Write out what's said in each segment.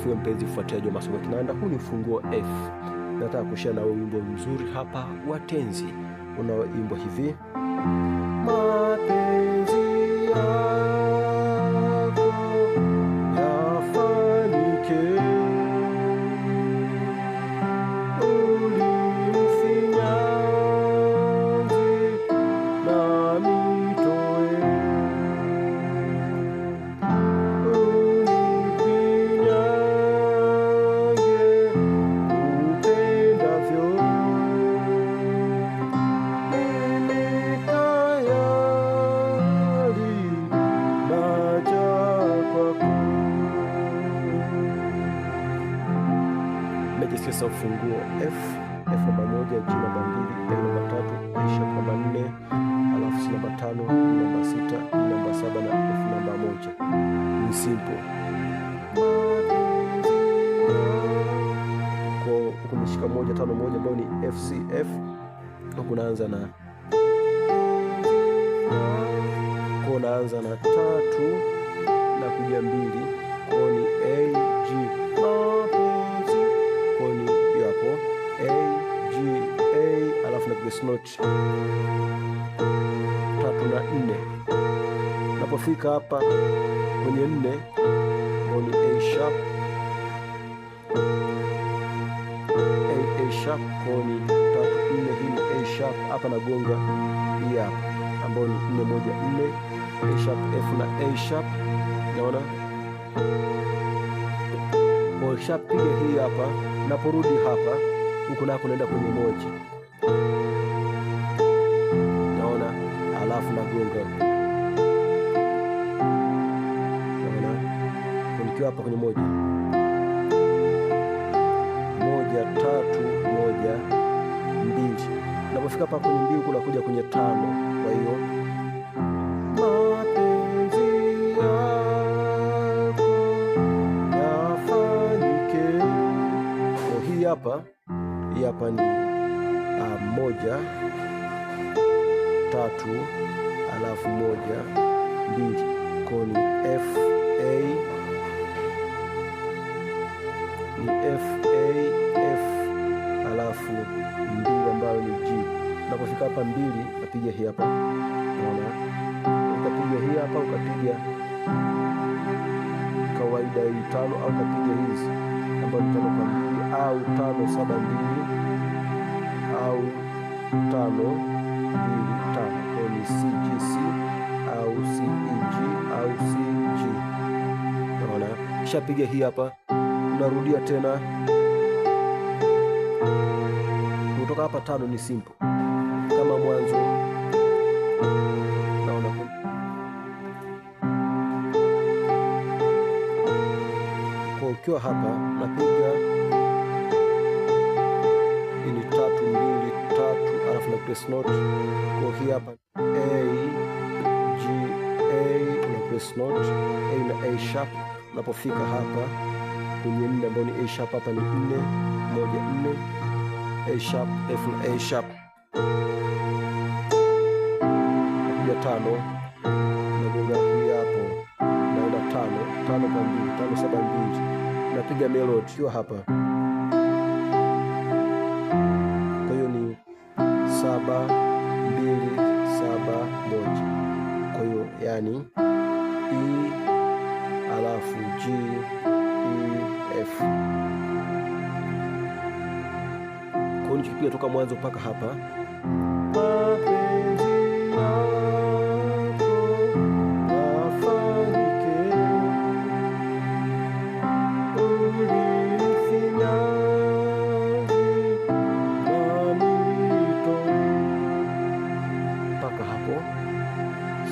asifiwe mpenzi mfuatiliaji wa masomo ya kinanda. Huu ni ufunguo F. Nataka kushare na wimbo mzuri hapa wa tenzi unaoimbwa hivi: mapenzi yako yafanike, ulimfinyanzi nami toe, ulipinyange upendavyo, mimi tayari naja kwako. Mejisikia ufunguo F, F namba 1, G namba 2, A namba 3, A sharp namba 4, alafu C namba 5, E namba 6, E namba 7 na F namba 1. Ni simple. Kwa huku nishika 1 5 1 ambayo ni F C F. Huku naanza na na 3 na kuja 2, kwa ni A G mapenzi, kwa ni hapo A G A, alafu na grace note 3 na 4. Napofika hapa kwenye 4 kwa ni A sharp, A sharp, kwa ni 3 4, hii ni A sharp. Hapa nagonga hii hapa ambayo ni 4 1 4, A sharp F na A sharp, naona kwa sharp, piga hii hapa. Naporudi hapa huku nako naenda kwenye 1, naona, alafu nagonga, naona nikiwa hapa kwenye 1 1 3 1 2. Napofika hapa kwenye 2 huku nakuja kwenye 5, kwa hiyo hii hapa ni 1 3 alafu 1 2, kwa ni F A, ni F A F alafu 2 ambayo ni G. Unapofika hapa 2 napiga hii hapa, unaona, ukapiga hii hapa, ukapiga kawaida hii 5 au ukapiga hizi ambayo ni 5 kwa 2 au 5 7 2 au 5 2 5, kwa ni C G C au C E G au C G. Unaona, kisha piga hii hapa, unarudia tena kutoka hapa 5. Ni simple kama mwanzo, naona kwa ukiwa hapa napiga ini 3 2 3, alafu na grace note. Kwa hii hapa A G A na grace note, A na A sharp. Unapofika hapa kwenye 4 ambayo ni A sharp, hapa ni 4 1 4, A sharp F na A sharp, nakuja 5 nagonga hii hapo, naenda 5 5 kwa 2 5 7 2, napiga melody hiyo hapa. Kwa hiyo ni 7 2 7 1. Kwa hiyo yani E alafu G E F. Kwa hiyo nikipiga toka mwanzo mpaka hapa,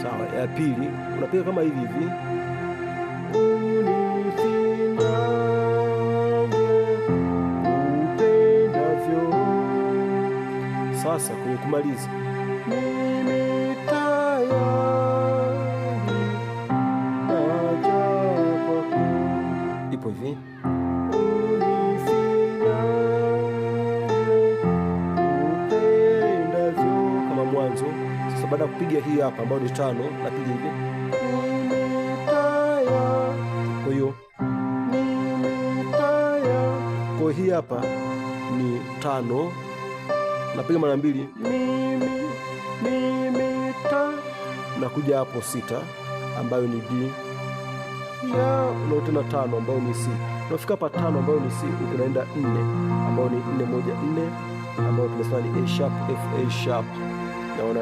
sawa. Ya pili unapiga kama hivi hivi, upendavyo. Sasa kwenye kumaliza, mimi tayari naja kwako, ipo hivi, upendavyo kama mwanzo. Sasa baada ya kupiga hii hapa ambayo ni 5, napiga hivi. Kwa hiyo hii hapa ni tano, napiga mara mbili, mi ta, nakuja hapo sita ambayo ni D ya na tena tano ambayo ni C. Unafika hapa tano ambayo ni C, unaenda 4 ambayo ni 4 1 4 ambayo tumesema ni A sharp F A sharp. Naona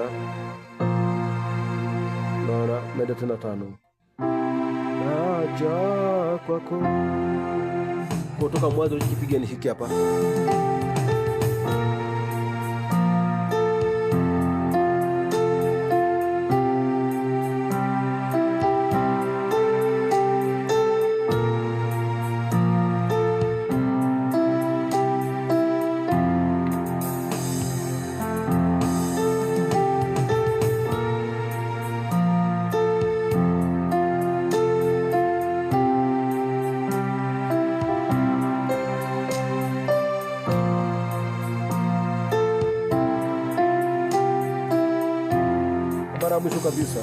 naenda tena tano, naja kwako. Kutoka mwanzo ukipiga ni hiki hapa. Mara mwisho kabisa